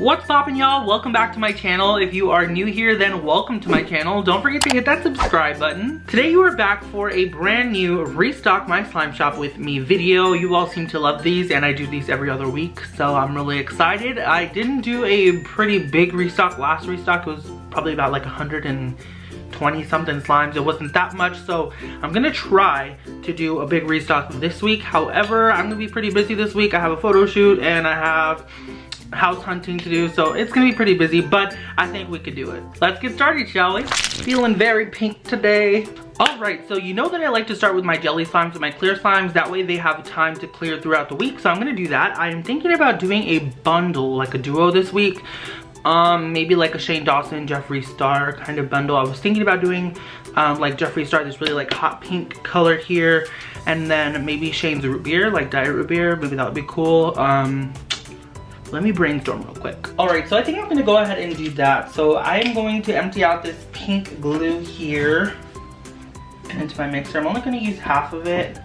What's poppin', y'all? Welcome back to my channel. If you are new here, then welcome to my channel. Don't forget to hit that subscribe button. Today you are back for a brand new Restock My Slime Shop with Me video. You all seem to love these, and I do these every other week, so I'm really excited. I didn't do a pretty big restock. Last restock was probably about like 120 something slimes. It wasn't that much, so I'm gonna try to do a big restock this week. However, I'm gonna be pretty busy this week. I have a photo shoot and I have house hunting to do, so it's gonna be pretty busy, but I think we could do it. Let's get started, shall we? Feeling very pink today. All right, so you know that I like to start with my jelly slimes and my clear slimes. That way they have time to clear throughout the week, so I'm gonna do that. I am thinking about doing a bundle, like a duo this week. Maybe like a Shane Dawson, Jeffree Star kind of bundle. I was thinking about doing like Jeffree Star, this really like hot pink color here, and then maybe Shane's root beer, like diet root beer. Maybe that would be cool. Let me brainstorm real quick. All right, so I think I'm gonna go ahead and do that. So I am going to empty out this pink glue here into my mixer. I'm only gonna use half of it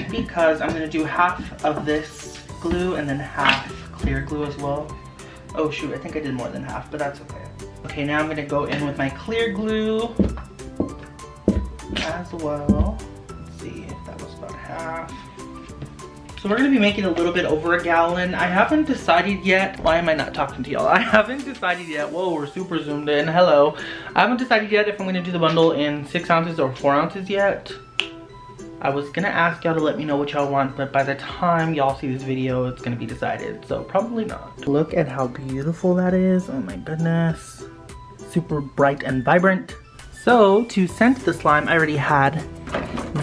because I'm gonna do half of this glue and then half clear glue as well. Oh shoot, I think I did more than half, but that's okay. Okay, now I'm gonna go in with my clear glue as well. Let's see if that was about half. So we're gonna be making a little bit over a gallon. I haven't decided yet. Why am I not talking to y'all? I haven't decided yet. Whoa, we're super zoomed in. Hello. I haven't decided yet if I'm gonna do the bundle in 6 ounces or 4 ounces yet. I was gonna ask y'all to let me know what y'all want, but by the time y'all see this video, it's gonna be decided. So probably not. Look at how beautiful that is. Oh my goodness. Super bright and vibrant. So to scent the slime, I already had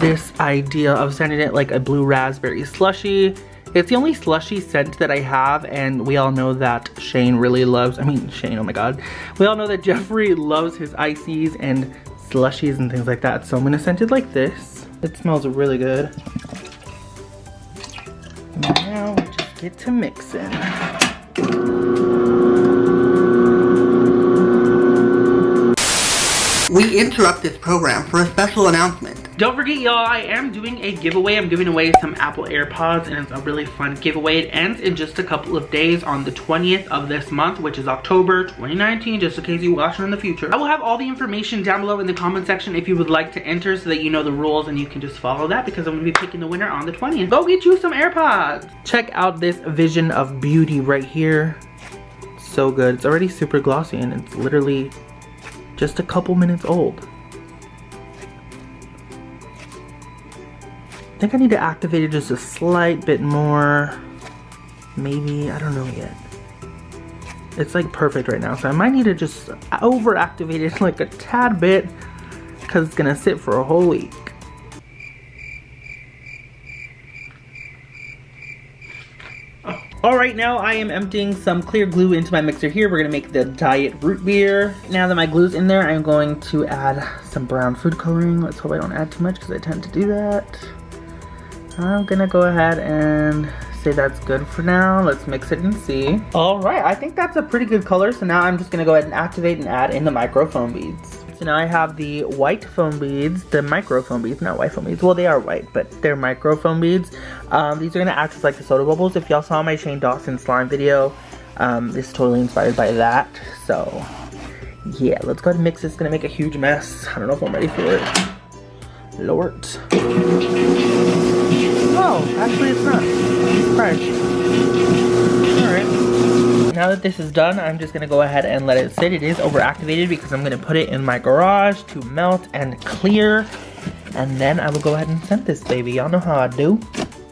this idea of scenting it like a blue raspberry slushy. It's the only slushy scent that I have, and we all know that Shane really loves, Shane, oh my god. We all know that Jeffree loves his ices and slushies and things like that. So I'm gonna scent it like this. It smells really good. Now we just get to mixing. We interrupt this program for a special announcement. Don't forget, y'all, I am doing a giveaway. I'm giving away some Apple AirPods, and it's a really fun giveaway. It ends in just a couple of days on the 20th of this month, which is October 2019, just in case you watch it in the future. I will have all the information down below in the comment section if you would like to enter, so that you know the rules and you can just follow that, because I'm gonna be picking the winner on the 20th. Go get you some AirPods. Check out this vision of beauty right here. So good. It's already super glossy, and it's literally just a couple minutes old. I think I need to activate it just a slight bit more. Maybe, I don't know yet. It's like perfect right now, so I might need to just over-activate it like a tad bit, because it's gonna sit for a whole week. Alright, now I am emptying some clear glue into my mixer here. We're gonna make the diet root beer. Now that my glue's in there, I'm going to add some brown food coloring. Let's hope I don't add too much, because I tend to do that. I'm gonna go ahead and say that's good for now. Let's mix it and see. Alright, I think that's a pretty good color, so now I'm just gonna go ahead and activate and add in the micro foam beads. So now I have the white foam beads, the micro foam beads, not white foam beads. Well, they are white, but they're micro foam beads. These are gonna act as like the soda bubbles. If y'all saw my Shane Dawson slime video, this is totally inspired by that. So yeah, let's go ahead and mix this. It's gonna make a huge mess. I don't know if I'm ready for it. Lord. Oh, actually it's not. I'm surprised. Alright. Now that this is done, I'm just gonna go ahead and let it sit. It is overactivated because I'm gonna put it in my garage to melt and clear. And then I will go ahead and scent this baby. Y'all know how I do.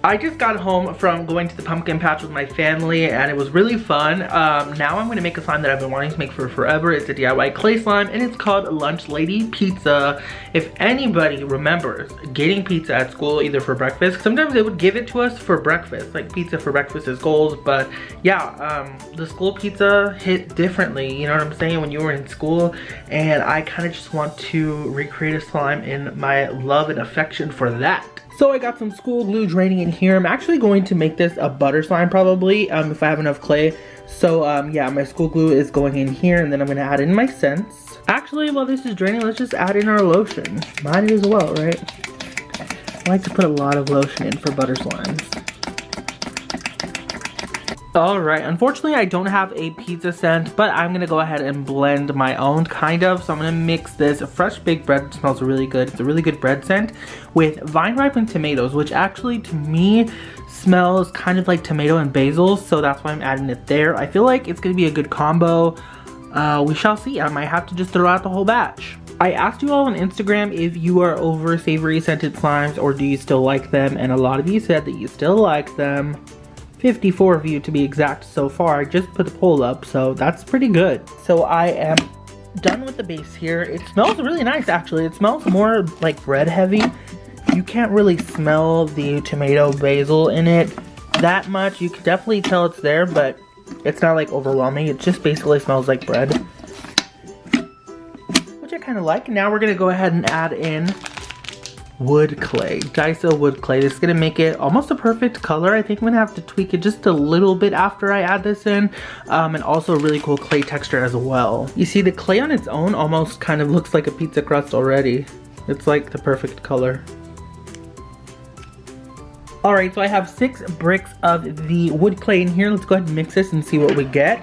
I just got home from going to the pumpkin patch with my family, and it was really fun. Now I'm gonna make a slime that I've been wanting to make for forever. It's a DIY clay slime, and it's called Lunch Lady Pizza. If anybody remembers getting pizza at school, either for breakfast, sometimes they would give it to us for breakfast, like pizza for breakfast is goals, but yeah, the school pizza hit differently, you know what I'm saying, when you were in school, and I kind of just want to recreate a slime in my love and affection for that. So I got some school glue draining in here. I'm actually going to make this a butter slime probably, if I have enough clay. So yeah, my school glue is going in here, and then I'm gonna add in my scents. Actually, while this is draining, let's just add in our lotion. Might as well, right? I like to put a lot of lotion in for butter slimes. Alright, unfortunately I don't have a pizza scent, but I'm gonna go ahead and blend my own, kind of. So I'm gonna mix this fresh baked bread, it smells really good. It's a really good bread scent, with vine ripened tomatoes, which actually to me smells kind of like tomato and basil, so that's why I'm adding it there. I feel like it's gonna be a good combo. We shall see. I might have to just throw out the whole batch. I asked you all on Instagram if you are over savory scented slimes or do you still like them, and a lot of you said that you still like them. 54 of you to be exact so far. I just put the poll up, so that's pretty good. So I am done with the base here. It smells really nice actually. It smells more like bread heavy. You can't really smell the tomato basil in it that much. You can definitely tell it's there, but it's not like overwhelming. It just basically smells like bread, which I kind of like. Now we're gonna go ahead and add in wood clay, Daiso wood clay. This is gonna make it almost a perfect color. I think I'm gonna have to tweak it just a little bit after I add this in, and also a really cool clay texture as well. You see, the clay on its own almost kind of looks like a pizza crust already. It's like the perfect color. Alright, so I have 6 bricks of the wood clay in here. Let's go ahead and mix this and see what we get.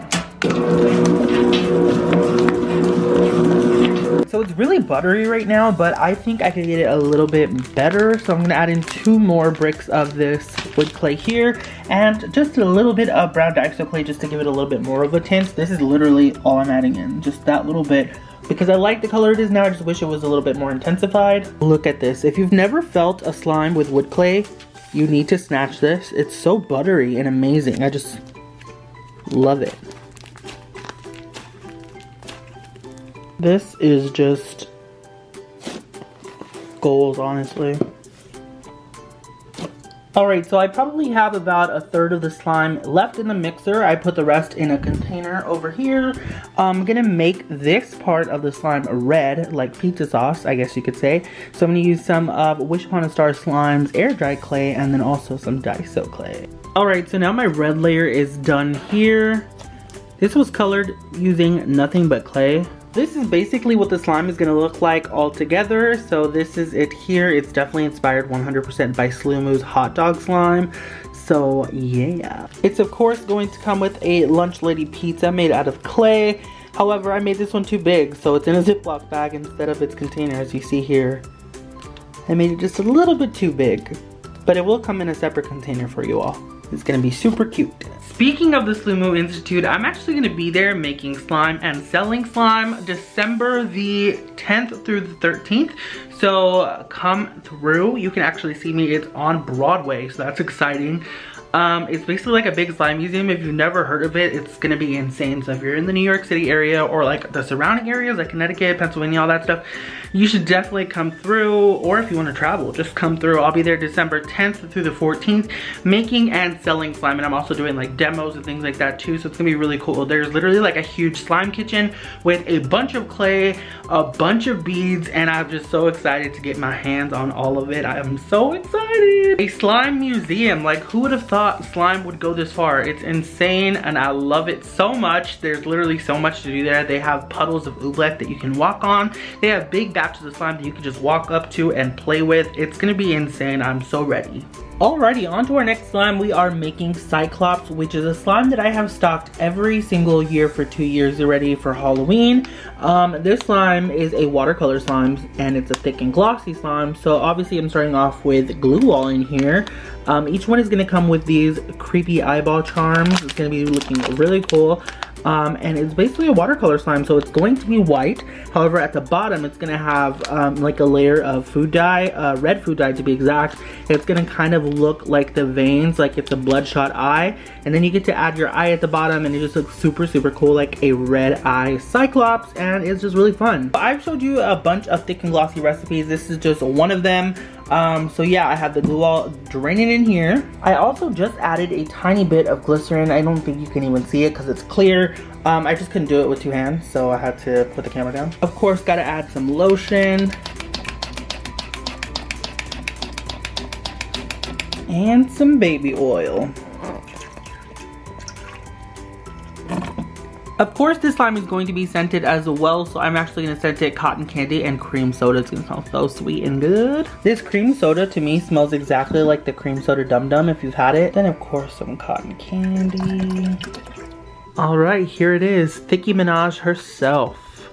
So it's really buttery right now, but I think I could get it a little bit better. So I'm gonna add in 2 more bricks of this wood clay here, and just a little bit of brown Daiso clay just to give it a little bit more of a tint. This is literally all I'm adding in, just that little bit. Because I like the color it is now, I just wish it was a little bit more intensified. Look at this. If you've never felt a slime with wood clay, you need to snatch this. It's so buttery and amazing. I just love it. This is just gold, honestly. Alright, so I probably have about 1/3 of the slime left in the mixer. I put the rest in a container over here. I'm gonna make this part of the slime red, like pizza sauce, I guess you could say. So I'm gonna use some of Wish Upon a Star Slime's air dry clay, and then also some Daiso clay. Alright, so now my red layer is done here. This was colored using nothing but clay. This is basically what the slime is going to look like all together. So this is it here. It's definitely inspired 100% by Sloomoo's hot dog slime. So yeah. It's of course going to come with a lunch lady pizza made out of clay. However, I made this one too big, so it's in a Ziploc bag instead of its container, as you see here. I made it just a little bit too big, but it will come in a separate container for you all. It's gonna be super cute. Speaking of the Sloomoo Institute, I'm actually gonna be there making slime and selling slime December the 10th through the 13th. So come through. You can actually see me. It's on Broadway, so that's exciting. It's basically like a big slime museum. If you've never heard of it, it's gonna be insane. So if you're in the New York City area or like the surrounding areas like Connecticut, Pennsylvania, all that stuff, you should definitely come through. Or if you want to travel, just come through. I'll be there December 10th through the 14th making and selling slime, and I'm also doing like demos and things like that too, so it's gonna be really cool. There's literally like a huge slime kitchen with a bunch of clay, a bunch of beads, and I'm just so excited to get my hands on all of it. I am so excited. A slime museum, like who would have thought slime would go this far? It's insane and I love it so much. There's literally so much to do there. They have puddles of oobleck that you can walk on. They have big batches of slime that you can just walk up to and play with. It's gonna be insane. I'm so ready. Alrighty, on to our next slime. We are making Cyclops, which is a slime that I have stocked every single year for 2 years already for Halloween. This slime is a watercolor slime, and it's a thick and glossy slime. So obviously I'm starting off with glue wall in here. Each one is gonna come with these creepy eyeball charms. It's gonna be looking really cool. And it's basically a watercolor slime, so it's going to be white. However, at the bottom, it's gonna have like a layer of food dye, red food dye to be exact. It's gonna kind of look like the veins, like it's a bloodshot eye. And then you get to add your eye at the bottom, and it just looks super, super cool, like a red eye Cyclops, and it's just really fun. I've showed you a bunch of thick and glossy recipes. This is just one of them. So yeah, I have the glue all draining in here. I also just added a tiny bit of glycerin. I don't think you can even see it because it's clear. I just couldn't do it with 2 hands, so I had to put the camera down. Of course, gotta add some lotion. And some baby oil. Of course, this slime is going to be scented as well, so I'm actually going to scent it cotton candy and cream soda. It's going to smell so sweet and good. This cream soda to me smells exactly like the cream soda Dum Dum if you've had it. Then of course some cotton candy. All right, here it is, Nicki Minaj herself.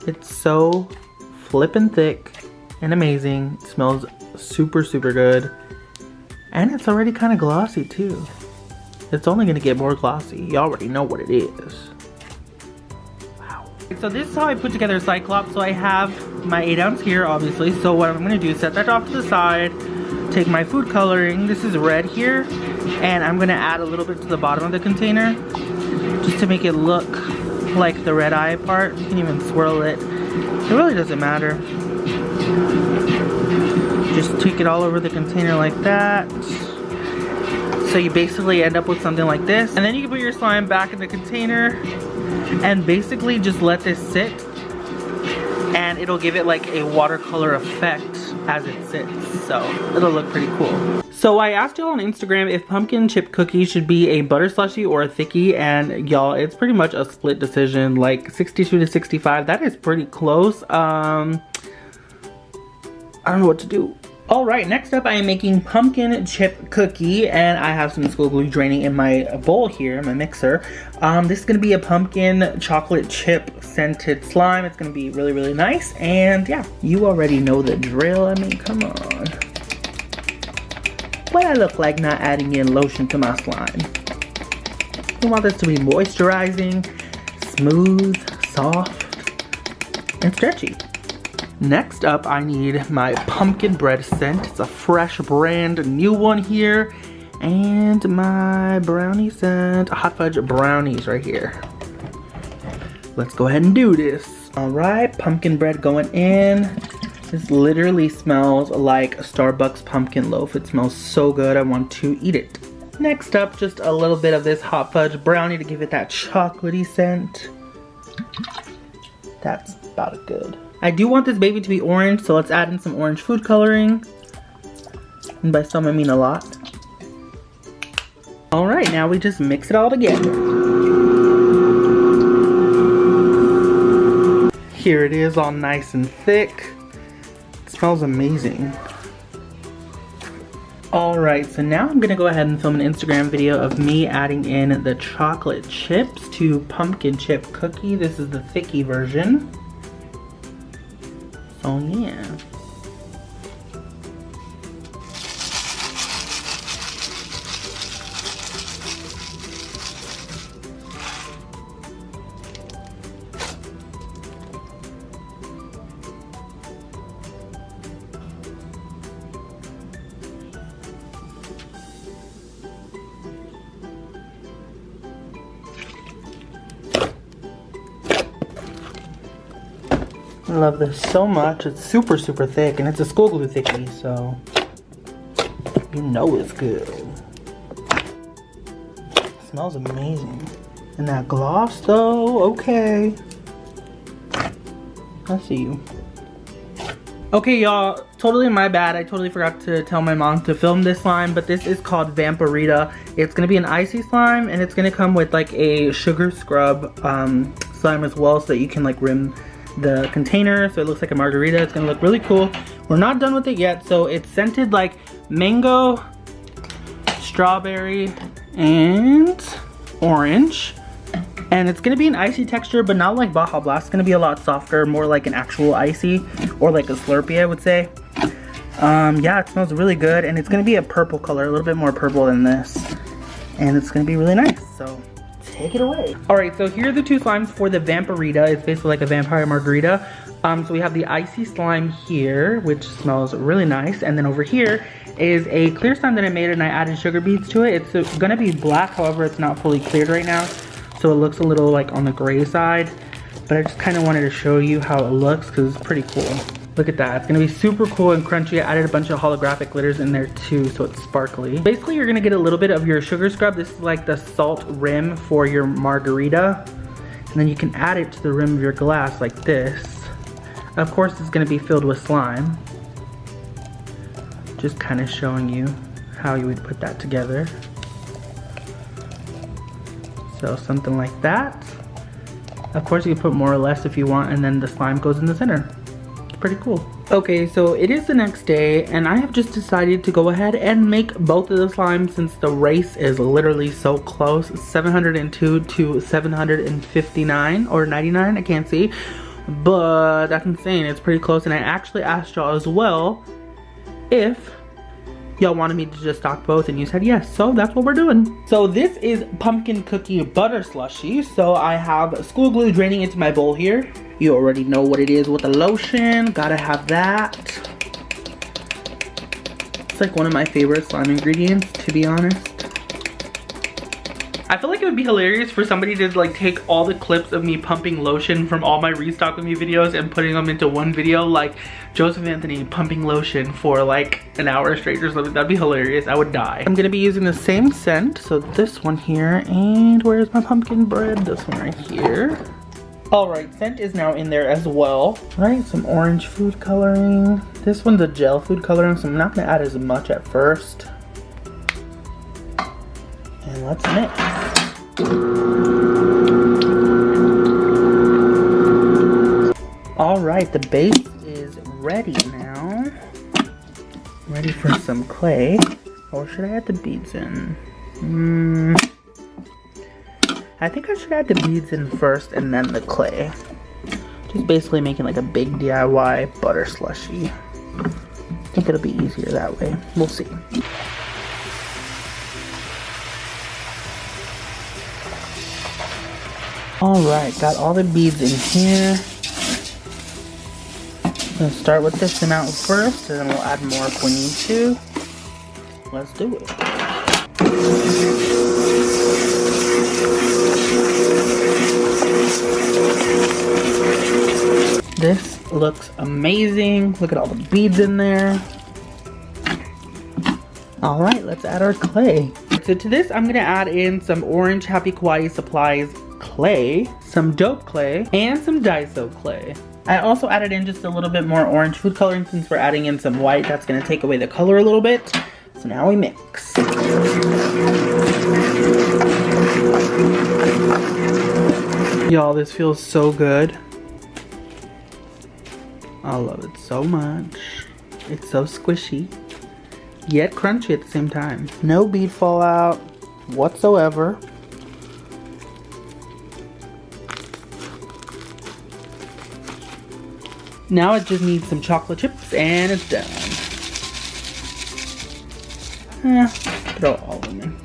It's so flippin' thick and amazing. It smells super, super good. And it's already kind of glossy too. It's only gonna get more glossy. You already know what it is. Wow. So this is how I put together a Cyclops. So I have my 8 ounce here, obviously. So what I'm gonna do is set that off to the side. Take my food coloring. This is red here. And I'm gonna add a little bit to the bottom of the container, just to make it look like the red eye part. You can even swirl it. It really doesn't matter. Just tweak it all over the container like that. So you basically end up with something like this. And then you can put your slime back in the container and basically just let this sit, and it'll give it like a watercolor effect as it sits. So it'll look pretty cool. So I asked y'all on Instagram if pumpkin chip cookies should be a butter slushy or a thickie, and y'all, it's pretty much a split decision, like 62 to 65. That is pretty close. I don't know what to do. Alright, next up I am making pumpkin chip cookie, and I have some school glue draining in my bowl here, my mixer. This is going to be a pumpkin chocolate chip scented slime. It's going to be really, really nice, and yeah, you already know the drill. I mean, come on. What I look like not adding in lotion to my slime. We want this to be moisturizing, smooth, soft, and stretchy. Next up, I need my pumpkin bread scent. It's a fresh brand new one here. And my brownie scent, hot fudge brownies right here. Let's go ahead and do this. All right, pumpkin bread going in. This literally smells like a Starbucks pumpkin loaf. It smells so good, I want to eat it. Next up, just a little bit of this hot fudge brownie to give it that chocolatey scent. That's about good. I do want this baby to be orange, so let's add in some orange food coloring. And by some, I mean a lot. All right, now we just mix it all together. Here it is, all nice and thick. It smells amazing. All right, so now I'm gonna go ahead and film an Instagram video of me adding in the chocolate chips to pumpkin chip cookie. This is the thickie version. Oh yeah. I love this so much. It's super, super thick, and it's a school glue thickie, so you know it's good. It smells amazing. And that gloss though, okay. I see you. Okay, y'all, totally my bad. I totally forgot to tell my mom to film this slime, but this is called Vampirita. It's gonna be an icy slime, and it's gonna come with like a sugar scrub slime as well, so that you can like rim the container so it looks like a margarita. It's gonna look really cool. We're not done with it yet. So it's scented like mango, strawberry, and orange. And it's gonna be an icy texture, but not like Baja Blast. It's gonna be a lot softer, more like an actual icy, or like a Slurpee, I would say. Yeah, it smells really good, and it's gonna be a purple color, a little bit more purple than this. And it's gonna be really nice, so take it away. All right, so here are the two slimes for the Vampirita. It's basically like a vampire margarita. So we have the icy slime here, which smells really nice. And then over here is a clear slime that I made, and I added sugar beads to it. It's gonna be black, however, it's not fully cleared right now. So it looks a little like on the gray side. But I just kind of wanted to show you how it looks because it's pretty cool. Look at that, it's gonna be super cool and crunchy. I added a bunch of holographic glitters in there too, so it's sparkly. Basically, you're gonna get a little bit of your sugar scrub. This is like the salt rim for your margarita. And then you can add it to the rim of your glass like this. Of course, it's gonna be filled with slime. Just kind of showing you how you would put that together. So So something like that. Of course you can put more or less if you want, and then the slime goes in the center. It's pretty cool. Okay, so it is the next day, and I have just decided to go ahead and make both of the slimes since the race is literally so close. 702 to 759 or 99, I can't see. But that's insane, it's pretty close. And I actually asked y'all as well if y'all wanted me to just stock both, and you said yes, so that's what we're doing. So this is pumpkin cookie butter slushy. So I have school glue draining into my bowl here. You already know what it is with the lotion, gotta have that. It's like one of my favorite slime ingredients, to be honest. I feel like it would be hilarious for somebody to like take all the clips of me pumping lotion from all my restock with me videos and putting them into one video, like JosephAnthonii pumping lotion for like an hour straight or something. That'd be hilarious. I would die. I'm gonna be using the same scent, so this one here, and where's my pumpkin bread? This one right here. All right, scent is now in there as well. All right, some orange food coloring. This one's a gel food coloring, so I'm not gonna add as much at first. And let's mix. All right, the base is ready now. Ready for some clay. Or should I add the beads in? I think I should add the beads in first and then the clay. Just basically making like a big DIY butter slushy. I think it'll be easier that way. We'll see. Alright, got all the beads in here. Let's start with this amount first, and then we'll add more if we need to. Let's do it. This looks amazing. Look at all the beads in there. Alright, let's add our clay. So to this, I'm gonna add in some orange Happy Kawaii Supplies clay, some dope clay, and some Daiso clay. I also added in just a little bit more orange food coloring since we're adding in some white. That's gonna take away the color a little bit. So now we mix. Y'all, this feels so good. I love it so much. It's so squishy, yet crunchy at the same time. No bead fallout whatsoever. Now it just needs some chocolate chips and it's done. Throw all of them in.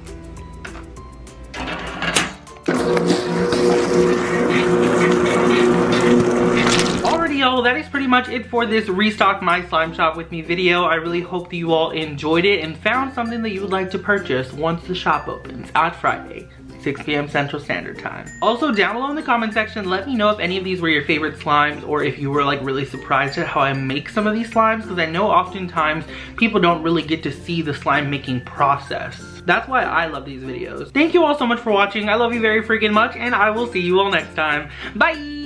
Alrighty y'all, that is pretty much it for this Restock My Slime Shop With Me video. I really hope that you all enjoyed it and found something that you would like to purchase once the shop opens on Friday, 6 p.m. Central Standard Time. Also, down below in the comment section, let me know if any of these were your favorite slimes, or if you were like really surprised at how I make some of these slimes, because I know oftentimes people don't really get to see the slime making process. That's why I love these videos. Thank you all so much for watching. I love you very freaking much, and I will see you all next time. Bye!